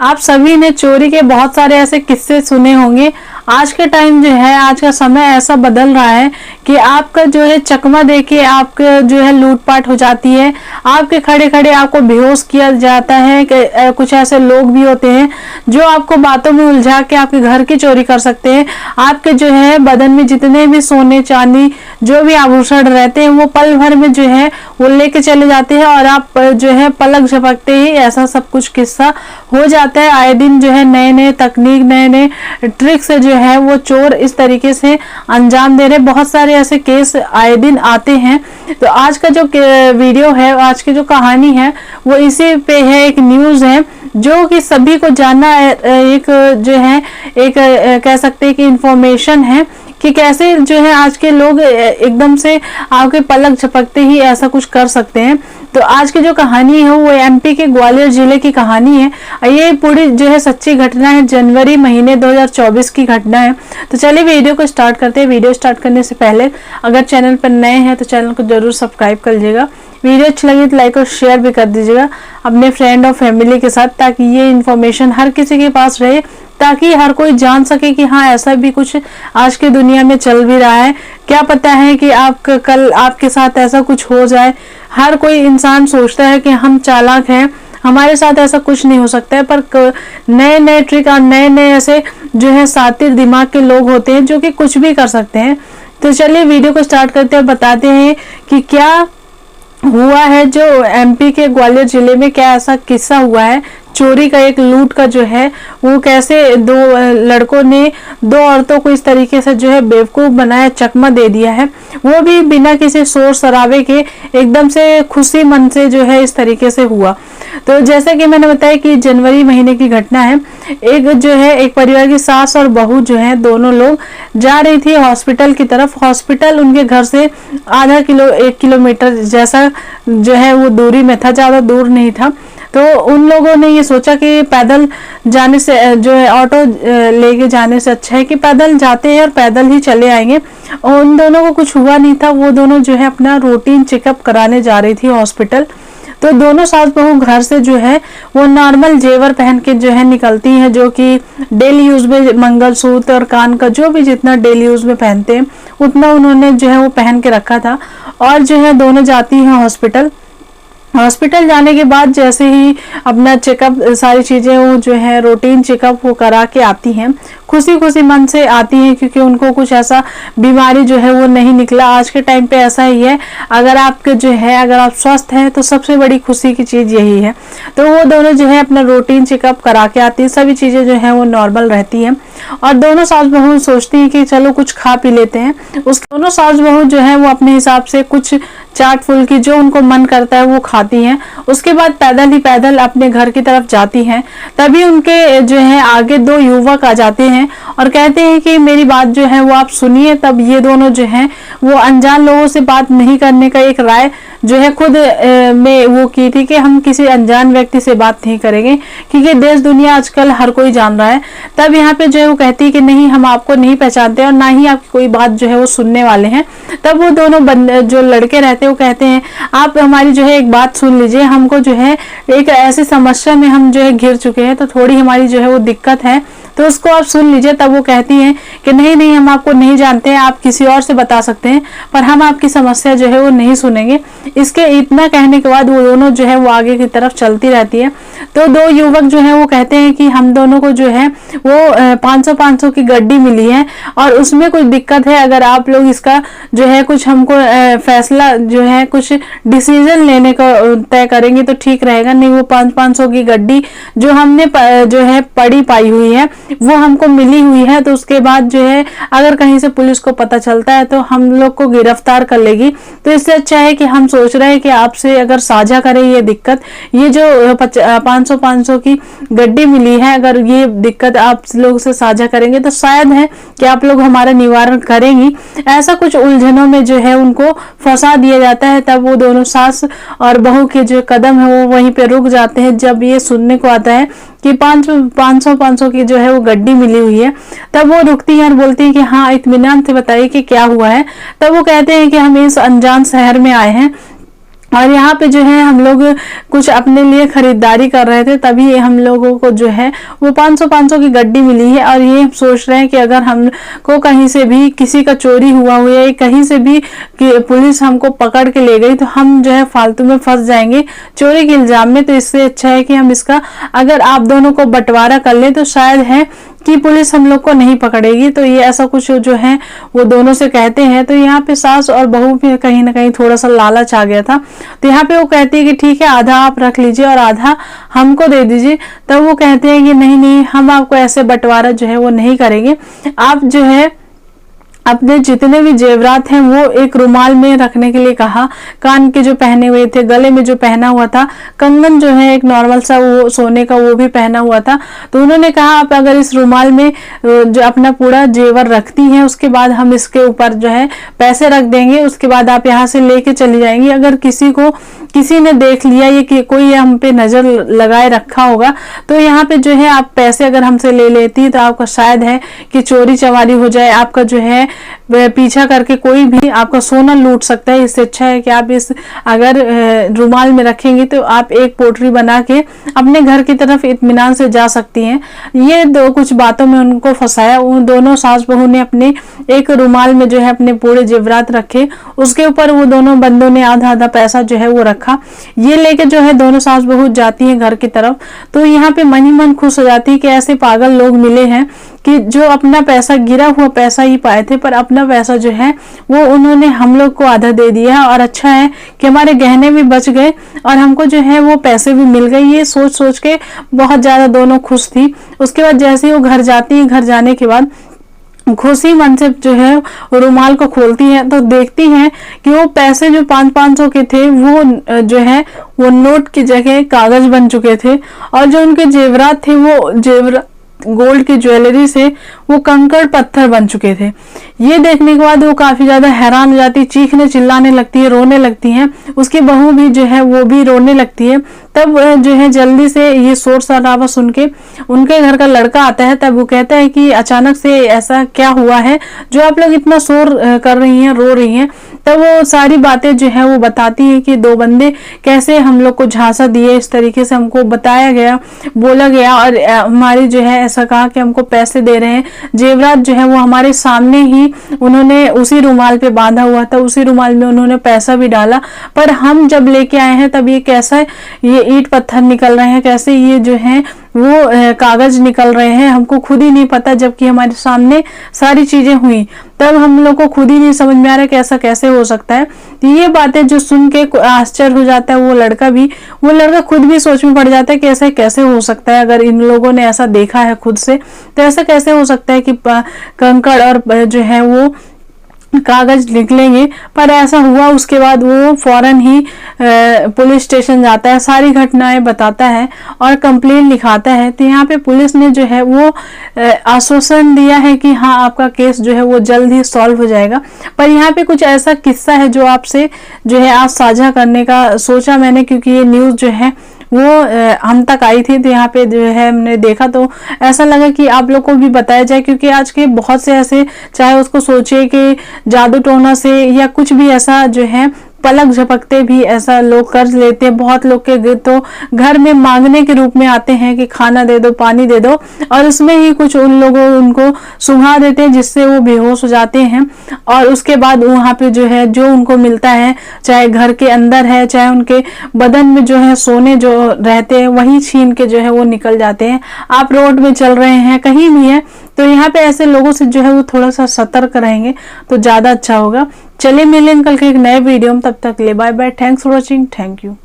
आप सभी ने चोरी के बहुत सारे ऐसे किस्से सुने होंगे। आज के टाइम जो है, आज का समय ऐसा बदल रहा है कि आपका जो है चकमा देके आपका जो है लूटपाट हो जाती है। आपके खड़े खड़े आपको बेहोश किया जाता है कि कुछ ऐसे लोग भी होते हैं जो आपको बातों में उलझा के आपके घर की चोरी कर सकते हैं। आपके जो है बदन में जितने भी सोने चांदी जो भी आभूषण रहते हैं वो पल भर में जो है वो लेके चले जाते हैं और आप जो है पलक झपकते ही ऐसा सब कुछ किस्सा हो जाता है। आए दिन जो है नए नए तकनीक, नए नए ट्रिक से जो है वो चोर इस तरीके से अंजाम दे रहे। बहुत सारे ऐसे केस आए दिन आते हैं। तो आज का जो वीडियो है, आज की जो कहानी है वो इसी पे है। एक न्यूज है जो कि सभी को जानना एक जो है एक कह सकते हैं कि इंफॉर्मेशन है कि कैसे जो है आज के लोग एकदम से आपके पलक झपकते ही ऐसा कुछ कर सकते हैं। तो आज की जो कहानी है वो एमपी के ग्वालियर जिले की कहानी है। ये पूरी जो है सच्ची घटना है, जनवरी महीने 2024 की घटना है। तो चलिए वीडियो को स्टार्ट करते हैं। वीडियो स्टार्ट करने से पहले अगर चैनल पर नए हैं तो चैनल को जरूर सब्सक्राइब कर लीजिएगा। वीडियो अच्छी लगी तो लाइक और शेयर भी कर दीजिएगा अपने फ्रेंड और फैमिली के साथ, ताकि ये इन्फॉर्मेशन हर किसी के पास रहे, ताकि हर कोई जान सके कि हाँ ऐसा भी कुछ आज की दुनिया में चल भी रहा है। क्या पता है कि आपका कल आपके साथ ऐसा कुछ हो जाए। हर कोई इंसान सोचता है कि हम चालाक हैं, हमारे साथ ऐसा कुछ नहीं हो सकता है, पर नए नए ट्रिक और नए नए ऐसे जो है सातिर दिमाग के लोग होते हैं जो कि कुछ भी कर सकते हैं। तो चलिए वीडियो को स्टार्ट करते हैं, बताते हैं कि क्या हुआ है जो एमपी के ग्वालियर जिले में क्या ऐसा किस्सा हुआ है। चोरी का, एक लूट का जो है वो कैसे दो लड़कों ने दो औरतों को इस तरीके से जो है बेवकूफ बनाया, चकमा दे दिया है, वो भी बिना किसी शोर शराबे के, एकदम से खुशी मन से जो है इस तरीके से हुआ। तो जैसे कि मैंने बताया कि जनवरी महीने की घटना है। एक जो है एक परिवार की सास और बहू जो है दोनों लोग जा रही थी हॉस्पिटल की तरफ। हॉस्पिटल उनके घर से आधा किलो 1 किलोमीटर जैसा जो है वो दूरी में था, ज्यादा दूर नहीं था। तो उन लोगों ने ये सोचा कि पैदल जाने से जो है ऑटो लेके जाने से अच्छा है कि पैदल जाते हैं और पैदल ही चले आएंगे। और उन दोनों को कुछ हुआ नहीं था। वो दोनों जो है अपना रूटीन चेकअप कराने जा रही थी हॉस्पिटल। तो दोनों सास बहू घर से जो है वो नॉर्मल जेवर पहन के जो है निकलती हैं, जो कि डेली यूज में मंगलसूत्र और कान का जो भी जितना डेली यूज में पहनते हैं उतना उन्होंने जो है वो पहन के रखा था। और जो है दोनों जाती हैं हॉस्पिटल। हॉस्पिटल जाने के बाद जैसे ही अपना चेकअप, सारी चीजें वो जो है रूटीन चेकअप वो करा के आती हैं, खुशी खुशी मन से आती हैं, क्योंकि उनको कुछ ऐसा बीमारी जो है वो नहीं निकला। आज के टाइम पे ऐसा ही है, अगर आपके जो है अगर आप स्वस्थ हैं तो सबसे बड़ी खुशी की चीज यही है। तो वो दोनों जो है अपना रूटीन चेकअप करा के आती है, सभी चीजें जो है वो नॉर्मल रहती हैं। और दोनों सास बहू सोचती है कि चलो कुछ खा पी लेते हैं। उस दोनों सास बहू जो है वो अपने हिसाब से कुछ चाट फुल्की जो उनको मन करता है वो खाती हैं। उसके बाद पैदल ही पैदल अपने घर की तरफ जाती हैं। तभी उनके जो है आगे दो युवक आ जाते हैं और कहते हैं कि मेरी बात जो है वो आप सुनिए। तब ये दोनों जो हैं वो अनजान लोगों से बात नहीं करने का एक राय जो है खुद में वो की थी कि हम किसी अनजान व्यक्ति से बात नहीं करेंगे, क्योंकि देश दुनिया आजकल हर कोई जान रहा है। तब यहाँ पे जो है वो कहती है कि नहीं, हम आपको नहीं पहचानते और ना ही आपकी कोई बात जो है वो सुनने वाले हैं। तब वो दोनों जो लड़के रहते हैं वो कहते हैं आप हमारी जो है एक बात सुन लीजिए, हमको जो है एक ऐसी समस्या में हम जो है घिर चुके हैं, तो थोड़ी हमारी जो है वो दिक्कत है, तो उसको आप सुन लीजिए। तब वो कहती हैं कि नहीं नहीं, हम आपको नहीं जानते हैं, आप किसी और से बता सकते हैं, पर हम आपकी समस्या जो है वो नहीं सुनेंगे। इसके इतना कहने के बाद वो दोनों जो है वो आगे की तरफ चलती रहती है। तो दो युवक जो है वो कहते हैं कि हम दोनों को जो है वो 500 की गड्डी मिली है और उसमें कुछ दिक्कत है, अगर आप लोग इसका जो है कुछ हमको फैसला जो है कुछ डिसीजन लेने का तय करेंगे तो ठीक रहेगा। नहीं, वो 500 की गड्डी जो हमने जो है पड़ी पाई हुई है वो हमको मिली हुई है, तो उसके बाद जो है अगर कहीं से पुलिस को पता चलता है तो हम लोग को गिरफ्तार कर लेगी। तो इससे अच्छा है कि हम सोच रहे हैं कि आपसे अगर साझा करें ये दिक्कत, ये जो 500 की गड्डी मिली है, अगर ये दिक्कत आप लोग से साझा करेंगे तो शायद है कि आप लोग हमारा निवारण करेंगी। ऐसा कुछ उलझनों में जो है उनको फंसा दिया जाता है। तब वो दोनों सास और बहू के जो कदम है वो वहीं पे रुक जाते हैं। जब ये सुनने को आता है कि 500 की जो है वो गड्डी मिली हुई है, तब वो रुकती है और बोलती है कि हाँ, इत्मीनान से बताइए कि क्या हुआ है। तब वो कहते हैं कि हम इस अनजान शहर में आए हैं और यहाँ पे जो है हम लोग कुछ अपने लिए खरीदारी कर रहे थे, तभी हम लोगों को जो है वो 500 की गड्डी मिली है। और ये सोच रहे हैं कि अगर हमको कहीं से भी किसी का चोरी हुआ या कहीं से भी कि पुलिस हमको पकड़ के ले गई तो हम जो है फालतू में फंस जाएंगे चोरी के इल्जाम में। तो इससे अच्छा है कि हम इसका अगर आप दोनों को बंटवारा कर ले तो शायद है कि पुलिस हम लोग को नहीं पकड़ेगी। तो ये ऐसा कुछ जो है वो दोनों से कहते हैं। तो यहाँ पे सास और बहू भी कहीं ना कहीं थोड़ा सा लालच आ गया था। तो यहाँ पे वो कहती है कि ठीक है, आधा आप रख लीजिए और आधा हमको दे दीजिए। तब वो कहते हैं कि नहीं नहीं, हम आपको ऐसे बंटवारा जो है वो नहीं करेंगे। आप जो है अपने जितने भी जेवरात हैं वो एक रुमाल में रखने के लिए कहा। कान के जो पहने हुए थे, गले में जो पहना हुआ था, कंगन जो है एक नॉर्मल सा वो सोने का वो भी पहना हुआ था। तो उन्होंने कहा आप अगर इस रुमाल में जो अपना पूरा जेवर रखती हैं उसके बाद हम इसके ऊपर जो है पैसे रख देंगे, उसके बाद आप यहाँ से लेके चली जाएंगी। अगर किसी ने देख लिया ये कि कोई हम पे नजर लगाए रखा होगा तो यहाँ पे जो है आप पैसे अगर हमसे ले लेती तो आपका शायद है कि चोरी चमारी हो जाए, आपका जो है पीछा करके कोई भी आपका सोना लूट सकता है। इससे अच्छा है कि आप इस अगर रुमाल में रखेंगे तो आप एक पोटरी बना के अपने घर की तरफ इत्मीनान से जा सकती हैं। ये दो कुछ बातों में उनको फंसाया। उन दोनों सास बहू ने अपने एक रुमाल में जो है अपने पूरे जेवरात रखे, उसके ऊपर वो दोनों बंदों ने आधा आधा पैसा जो है वो रखा। ये लेके जो है दोनों सास बहू जाती हैं घर की तरफ। तो यहाँ पे मन ही मन खुश हो जाती है कि ऐसे पागल लोग मिले हैं कि जो अपना पैसा गिरा हुआ पैसा ही पाए थे, पर अपना पैसा जो है वो उन्होंने हम लोग को आधा दे दिया। और अच्छा है कि हमारे गहने भी बच गए और हमको जो है वो पैसे भी मिल गए। ये सोच सोच के बहुत ज्यादा दोनों खुश थी। उसके बाद जैसे ही वो घर जाती है, घर जाने के बाद खुशी मन से जो है रुमाल को खोलती हैं तो देखती हैं कि वो पैसे जो 500 के थे वो जो है वो नोट की जगह कागज बन चुके थे। और जो उनके जेवरात थे वो जेवरात गोल्ड की ज्वेलरी से वो कंकड़ पत्थर बन चुके थे। ये देखने के बाद वो काफी ज्यादा हैरान हो जाती है, चीखने चिल्लाने लगती है, रोने लगती हैं। उसकी बहू भी जो है वो भी रोने लगती है। तब जो है जल्दी से ये शोर शराबा सुन के उनके घर का लड़का आता है। तब वो कहता है कि अचानक से ऐसा क्या हुआ है जो आप लोग इतना शोर कर रही हैं, रो रही हैं। तब वो सारी बातें जो है वो बताती है कि दो बंदे कैसे हम लोग को झांसा दिए, इस तरीके से हमको बताया गया, बोला गया और हमारी जो है ऐसा कहा कि हमको पैसे दे रहे हैं। जेवरात जो है वो हमारे सामने ही उन्होंने उसी रुमाल पे बांधा हुआ था, उसी रुमाल में उन्होंने पैसा भी डाला, पर हम जब लेके आए हैं तब ये कैसा ये ईंट पत्थर निकल रहे हैं, कैसे ये जो है वो कागज निकल रहे हैं, हमको खुद ही नहीं पता, जबकि हमारे सामने सारी चीजें हुई। तब हम लोग को खुद ही नहीं समझ में आ रहा कि ऐसा कैसे हो सकता है। तो ये बातें जो सुन के आश्चर्य हो जाता है वो लड़का खुद भी सोच में पड़ जाता है कि ऐसा कैसे हो सकता है। अगर इन लोगों ने ऐसा देखा है खुद से तो ऐसा कैसे हो सकता है कि कंकड़ और जो है वो कागज निकलेंगे। पर ऐसा हुआ। उसके बाद वो फौरन ही पुलिस स्टेशन जाता है, सारी घटनाएं बताता है और कंप्लेंट लिखाता है। तो यहाँ पे पुलिस ने जो है वो आश्वासन दिया है कि हाँ आपका केस जो है वो जल्द ही सॉल्व हो जाएगा। पर यहाँ पे कुछ ऐसा किस्सा है जो आपसे जो है आज साझा करने का सोचा मैंने, क्योंकि ये न्यूज़ जो है वो हम तक आई थी। तो यहाँ पे जो है हमने देखा तो ऐसा लगा कि आप लोग को भी बताया जाए, क्योंकि आज के बहुत से ऐसे, चाहे उसको सोचिए कि जादू टोना से या कुछ भी ऐसा जो है पलक झपकते भी ऐसा लोग कर लेते हैं। बहुत लोग के तो घर में मांगने के रूप में आते हैं कि खाना दे दो, पानी दे दो, और उसमें ही कुछ उन लोगों उनको सुंघा देते हैं जिससे वो बेहोश हो जाते हैं। और उसके बाद वहाँ पे जो है जो उनको मिलता है, चाहे घर के अंदर है चाहे उनके बदन में जो है सोने जो रहते हैं वही छीन के जो है वो निकल जाते हैं। आप रोड में चल रहे हैं, कहीं भी है, तो यहाँ पे ऐसे लोगों से जो है वो थोड़ा सा सतर्क रहेंगे तो ज्यादा अच्छा होगा। चलिए मिलेंगे कल के एक नए वीडियो में, तब तक ले bye bye. Thanks for watching. Thank you.